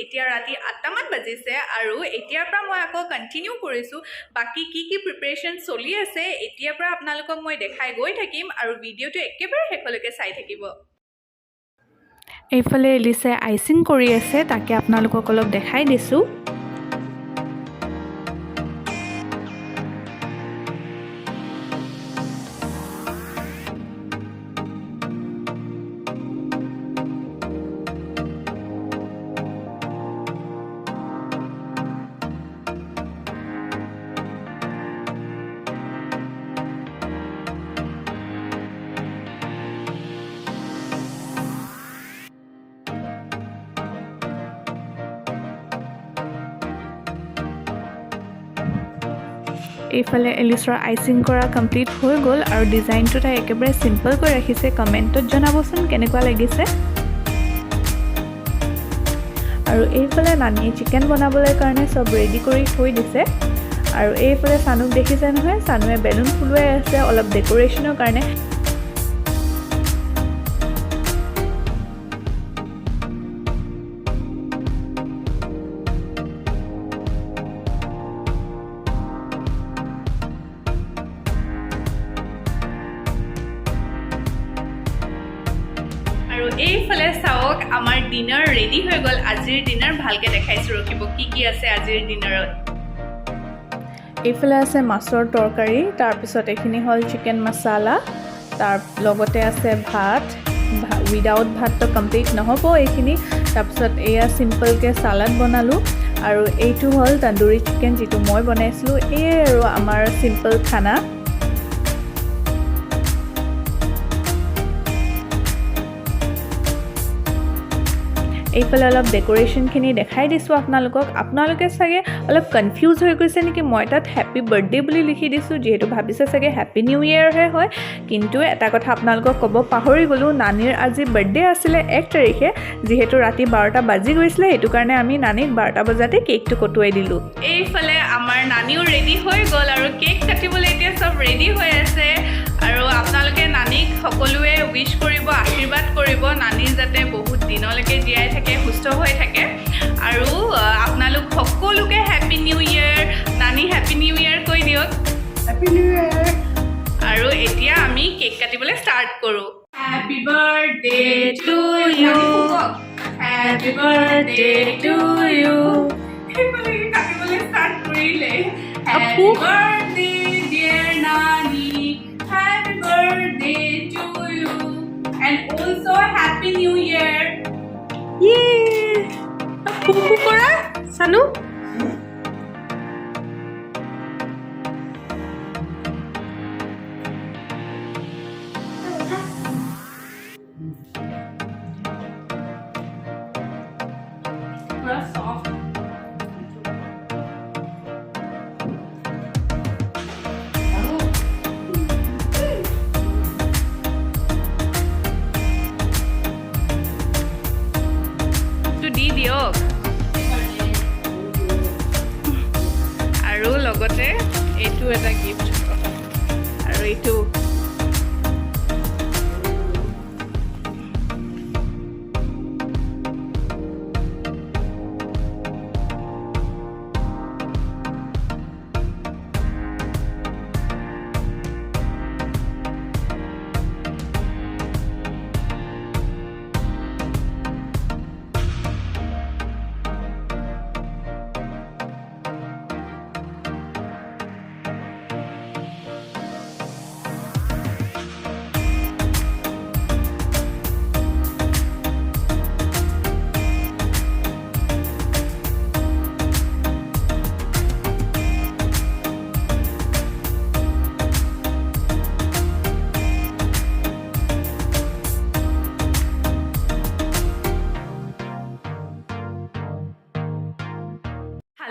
এতিয়া ৰাতি 8টা মান বাজিছে আৰু এতিয়াৰ পৰা মই আকৌ কন্টিনিউ কৰিছো বাকি কি প্ৰিপাৰেচন চলি আছে এতিয়াৰ পৰা আপোনালোকক মই দেখাই গৈ থাকিম আৰু ভিডিওটো একেবাৰে শেষলৈকে চাই থাকিব এইফালে এলিছে আইচিং কৰি আছে তাকে আপোনালোকক অলপ দেখাই দিছো এইফালে এলিছৰ আইচিং কৰা কমপ্লিট হৈ গ'ল আৰু ডিজাইনটো তাই একেবাৰে সিম্পল কৰি ৰাখিছে কমেন্টত জনাবচোন কেনেকুৱা লাগিছে আৰু এইফালে নানিয়ে চিকেন বনাবলৈ কাৰণে সব ৰেডি কৰি থৈ দিছে আৰু এইফালে সানুক দেখিছে নহয় সানুৱে বেলুন ফুলুৱাই আছে অলপ ডেকোৰেশনৰ কাৰণে আৰু এইফালে চাওক আমাৰ ডিনাৰ ৰেডি হৈ গ'ল আজিৰ ডিনাৰ ভালকে দেখাইছো ৰখিব কি আছে আজিৰ ডিনাৰত এইফালে আছে মাছৰ তৰকাৰী তাৰ পিছত এখিনি হল চিকেন মছলা তাৰ লগতে আছে ভাত উইদাউট ভাত তো কমপ্লিট নহব এখিনি তাৰ পিছত এয়া সিম্পল কে সালাড বনালো আৰু এইটো হল তন্দুৰী চিকেন যেটো মই বনাইছিলো এই আৰু আমাৰ সিম্পল খানা এইফালে অলপ ডেকোৰেশনখিনি দেখাই দিছো আপোনালোকে চাগে অলপ কনফিউজ হৈ গৈছে নেকি মই তাত হ্যাপি বাৰ্থডে বুলি লিখি দিছো যেহেতু ভাবিছে চাগে হ্যাপি নিউ ইয়াৰ হে হয় কিন্তু এটা কথা আপোনালোকক ক'ব পাহৰি গলো নানিৰ আজি বাৰ্থডে আছিল 1 তাৰিখে যেহেতু ৰাতি 12টা বাজি গৈছিল এটো কাৰণে আমি নানিক 12টা বজাতে কেকটো কটুৱাই দিলো এইফালে আমাৰ নানিও ৰেডি হৈ গ'ল আৰু কেক কাটিবলৈ এতিয়া সব ৰেডি হৈ আছে আৰু আপোনালোকে নানিক সকলোৱে উইশ কৰিব আশীৰ্বাদ কৰিব নানি যাতে বহুত দিনলৈকে জীয়াই থাকে সুস্থ হৈ থাকে আৰু আপোনালোক সকলোকে হ্যাপি নিউ ইয়াৰ নানি হ্যাপি নিউ ইয়াৰ কৈ দিয়ক হ্যাপি নিউ ইয়াৰ আৰু এতিয়া আমি কেক কাটিবলৈ ষ্টাৰ্ট কৰো happy birthday to you happy birthday to you happy কাটিবলৈ ষ্টাৰ্ট কৰিলে happy birthday dear Nani happy birthday to you and also happy new year ইয়ে ফুফু কৰা সানু পুৰা সফট দি দিয়ক আৰু লগতে এইটো এটা গিফট আৰু এইটো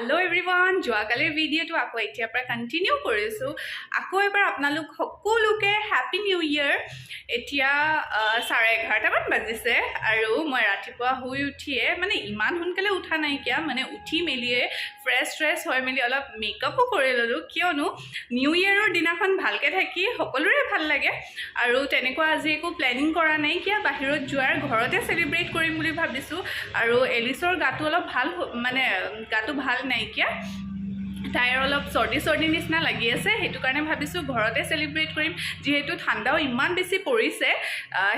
হেল্ল' এভৰিৱান, যোৱাকালিৰ ভিডিঅ'টো আকৌ এতিয়াৰ পৰা কণ্টিনিউ কৰিছোঁ। আকৌ এবাৰ আপোনালোক সকলোকে হেপী নিউ ইয়েৰ। এতিয়া 11:30মান বাজিছে আৰু মই ৰাতিপুৱা শুই উঠিয়ে মানে ইমান সোনকালে উঠা নাইকিয়া, মানে উঠি মেলিয়ে ফ্ৰেছ হৈ মেলি অলপ মেকআপো কৰি ল'লোঁ, কিয়নো নিউ ইয়েৰৰ দিনাখন ভালকৈ থাকি সকলোৰে ভাল লাগে। আৰু তেনেকুৱা আজি একো প্লেনিং কৰা নাইকিয়া বাহিৰত যোৱাৰ, ঘৰতে চেলিব্ৰেট কৰিম বুলি ভাবিছোঁ। আৰু এলিছৰ গাটো অলপ গাটো ভাল নাইকিয়া, তাইৰ অলপ চৰ্দি নিচিনা লাগি আছে, সেইটো কাৰণে ভাবিছোঁ ঘৰতে চেলিব্ৰেট কৰিম। যিহেতু ঠাণ্ডাও ইমান বেছি পৰিছে,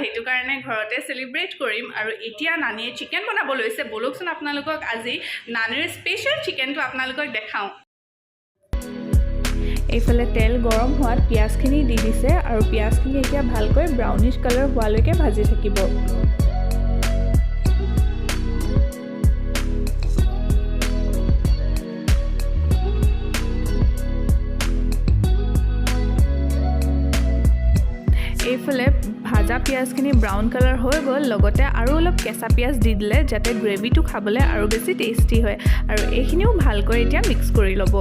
সেইটো কাৰণে ঘৰতে চেলিব্ৰেট কৰিম। আৰু এতিয়া নানীয়ে চিকেন বনাব লৈছে, বলকচোন আপোনালোকক আজি নানীৰ স্পেচিয়েল চিকেনটো আপোনালোকক দেখাওঁ। এইফালে তেল গৰম হোৱাত পিঁয়াজখিনি দি দিছে আৰু পিঁয়াজখিনি এতিয়া ভালকৈ ব্ৰাউনিছ কালাৰ হোৱালৈকে ভাজি থাকিব। এইফালে ভাজা পিঁয়াজখিনি ব্ৰাউন কালাৰ হৈ গ'ল, লগতে আৰু অলপ কেঁচা পিঁয়াজ দি দিলে যাতে গ্ৰেভিটো খাবলৈ আৰু বেছি টেষ্টি হয়। আৰু এইখিনিও ভালকৈ এতিয়া মিক্স কৰি ল'ব।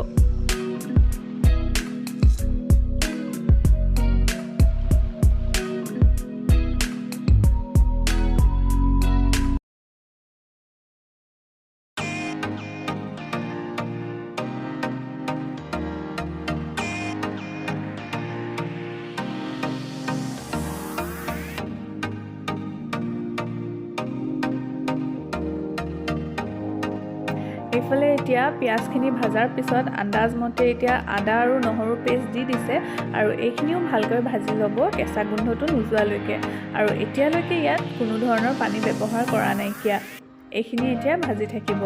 এইফালে এতিয়া পিঁয়াজখিনি ভাজাৰ পিছত আন্দাজমতে এতিয়া আদা আৰু নহৰু পেষ্ট দি দিছে আৰু এইখিনিও ভালকৈ ভাজি ল'ব কেঁচা গোন্ধটো নোযোৱালৈকে। আৰু এতিয়ালৈকে ইয়াত কোনো ধৰণৰ পানী ব্যৱহাৰ কৰা নাইকিয়া, এইখিনি এতিয়া ভাজি থাকিব।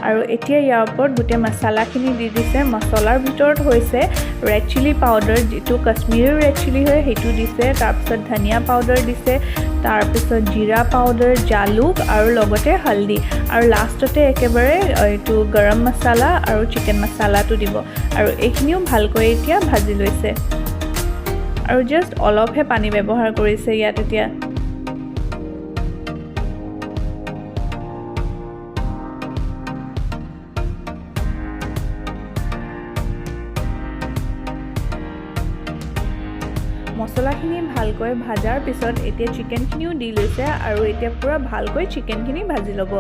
আৰু এতিয়া ইয়াৰ ওপৰত গোটেই মছলাখিনি দি দিছে। মছলাৰ ভিতৰত হৈছে ৰেড চিলি পাউডাৰ, যিটো কাশ্মীৰী ৰেড চিলি হয় সেইটো দিছে, তাৰপিছত ধনিয়া পাউডাৰ দিছে, তাৰপিছত জিৰা পাউডাৰ, জালুক আৰু লগতে হালধি, আৰু লাষ্টতে একেবাৰে এইটো গৰম মছলা আৰু চিকেন মছলাটো দিব। আৰু এইখিনিও ভালকৈ এতিয়া ভাজি লৈছে আৰু জাষ্ট অলপহে পানী ব্যৱহাৰ কৰিছে ইয়াত এতিয়া। মছলাখিনি ভালকৈ ভাজাৰ পিছত এতিয়া চিকেনখিনিও দি লৈছে আৰু এতিয়া পুৰা ভালকৈ চিকেনখিনি ভাজি ল'ব।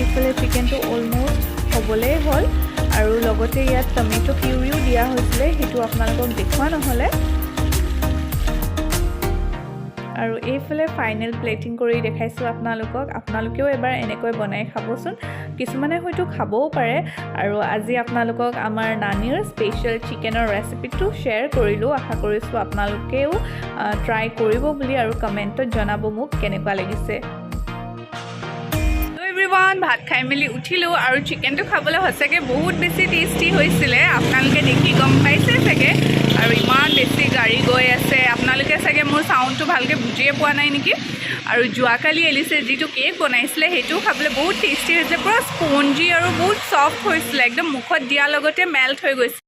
এইফালে চিকেনটো অলম'ষ্ট হ'বলেই হ'ল আৰু লগতে ইয়াত টমেটো পিউৰিও দিয়া হৈছিলে, সেইটো আপোনালোকক দেখুওৱা নহ'লে। আৰু এইফালে ফাইনেল প্লেটিং কৰি দেখাইছোঁ আপোনালোকক। আপোনালোকেও এবাৰ এনেকৈ বনাই খাবচোন, কিছুমানে হয়তো খাবও পাৰে। আৰু আজি আপোনালোকক আমাৰ নানীৰ স্পেচিয়েল চিকেনৰ ৰেচিপিটো শ্বেয়াৰ কৰিলোঁ। আশা কৰিছোঁ আপোনালোকেও ট্ৰাই কৰিব বুলি আৰু কমেণ্টত জনাব মোক কেনেকুৱা লাগিছে। ভাত খাই মেলি উঠিলোঁ আৰু চিকেনটো খাবলৈ সঁচাকৈ বহুত বেছি টেষ্টি হৈছিলে, আপোনালোকে দেখি গম পাইছে চাগে। আৰু ইমান বেছি গাড়ী গৈ আছে, আপোনালোকে চাগে মোৰ চাউণ্ডটো ভালকৈ বুজিয়ে পোৱা নাই নেকি। আৰু যোৱাকালি এলিছে যিটো কেক বনাইছিলে সেইটোও খাবলৈ বহুত টেষ্টি হৈছে, পুৰা স্পঞ্জি আৰু বহুত ছফ্ট হৈছিলে, একদম মুখত দিয়াৰ লগতে মেল্ট হৈ গৈছে।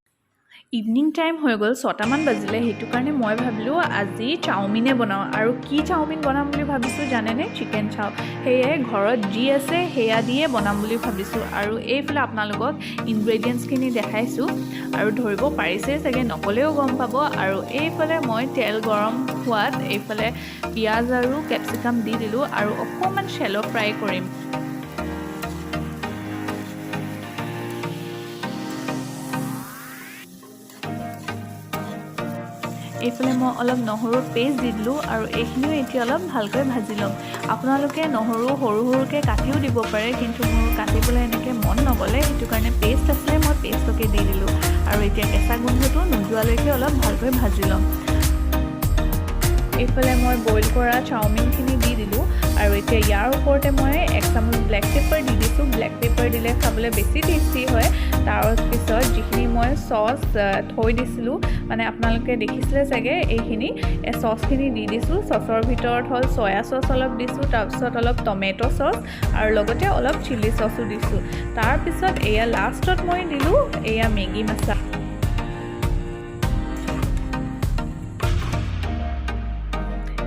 ইভিনিং টাইম হৈ গ'ল, 6টামান বাজিলে, সেইটো কাৰণে মই ভাবিলোঁ আজি চাওমিনে বনাওঁ। আৰু কি চাওমিন বনাম বুলি ভাবিছোঁ জানেনে? চিকেন চাও। সেয়ে ঘৰত যি আছে সেয়া দিয়ে বনাম বুলি ভাবিছোঁ। আৰু এইফালে আপোনালোকক ইনগ্ৰেডিয়েণ্টছখিনি দেখাইছোঁ আৰু ধৰিব পাৰিছে চাগে, নকলেও গম পাব। আৰু এইফালে মই তেল গৰম হোৱাত এইফালে পিঁয়াজ আৰু কেপচিকাম দি দিলোঁ আৰু অকণমান শ্বেলো ফ্ৰাই কৰিম। এইফালে মই অলপ নহৰুৰ পেষ্ট দি দিলোঁ আৰু এইখিনিও এতিয়া অলপ ভালকৈ ভাজি ল'ম। আপোনালোকে নহৰু সৰু সৰুকৈ কাটিও দিব পাৰে, কিন্তু মোৰ কাটিবলৈ এনেকৈ মন নগ'লে, সেইটো কাৰণে পেষ্ট আছিলে মই পেষ্টকে দি দিলোঁ। আৰু এতিয়া কেঁচা গোন্ধটো নোযোৱালৈকে অলপ ভালকৈ ভাজি ল'ম। এইফালে মই বইল কৰা চাওমিনখিনি দি দিলোঁ আৰু এতিয়া ইয়াৰ ওপৰতে মই 1 চামুচ ব্লেক পেপাৰ দি দিছোঁ। ব্লেক পেপাৰ দিলে খাবলৈ বেছি টেষ্টি হয়। তাৰপিছত যিখিনি মই চচ থৈ দিছিলোঁ, মানে আপোনালোকে দেখিছিলে চাগে, এইখিনি চচখিনি দি দিছোঁ। চচৰ ভিতৰত হ'ল চয়া চচ অলপ দিছোঁ, তাৰপিছত অলপ টমেট' চচ আৰু লগতে অলপ চিলি চচো দিছোঁ। তাৰপিছত এয়া লাষ্টত মই দিলোঁ এয়া মেগী মছলা।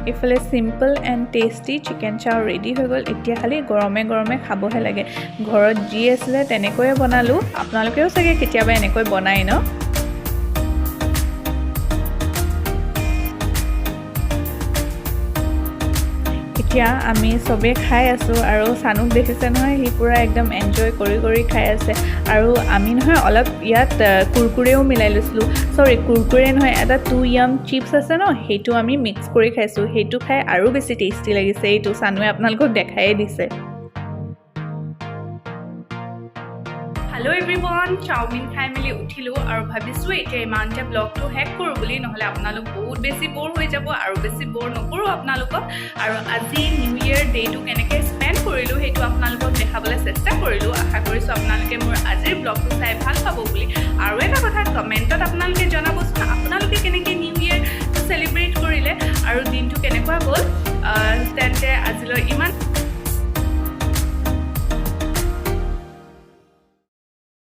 এইফালে চিম্পল এণ্ড টেষ্টি চিকেন চাও ৰেডি হৈ গ'ল। এতিয়া খালি গৰমে গৰমে খাবহে লাগে। ঘৰত যি আছিলে তেনেকৈয়ে বনালোঁ। আপোনালোকেও চাগে কেতিয়াবা এনেকৈ বনাই ন? এতিয়া আমি চবেই খাই আছোঁ আৰু চানুক দেখিছে নহয়, সি পূৰা একদম এনজয় কৰি কৰি খাই আছে। আৰু আমি নহয় অলপ ইয়াত কুৰকুৰেও মিলাই লৈছিলোঁ। চৰি, কুৰকুৰে নহয়, এটা 2 ইয়াম চিপছ আছে ন, সেইটো আমি মিক্স কৰি খাইছোঁ। সেইটো খাই আৰু বেছি টেষ্টি লাগিছে। এইটো চানুৱে আপোনালোকক দেখায়ে দিছে। হেল্ল' এভৰিৱান, চাওমিন খাই মেলি উঠিলোঁ আৰু ভাবিছোঁ এতিয়া ইমানতে ব্লগটো শেষ কৰোঁ বুলি, নহ'লে আপোনালোক বহুত বেছি ব'ৰ হৈ যাব। আৰু বেছি ব'ৰ নকৰোঁ আপোনালোকক। আৰু আজি নিউ ইয়েৰ ডে'টো কেনেকৈ স্পেণ্ড কৰিলোঁ সেইটো আপোনালোকক দেখাবলৈ চেষ্টা কৰিলোঁ। আশা কৰিছোঁ আপোনালোকে মোৰ আজিৰ ব্লগটো চাই ভাল পাব বুলি। আৰু এটা কথা কমেণ্টত আপোনালোকে জনাবচোন, আপোনালোকে কেনেকৈ নিউ ইয়েৰ চেলিব্ৰেট কৰিলে আৰু দিনটো কেনেকুৱা গ'ল। তেন্তে আজিলৈ ইমান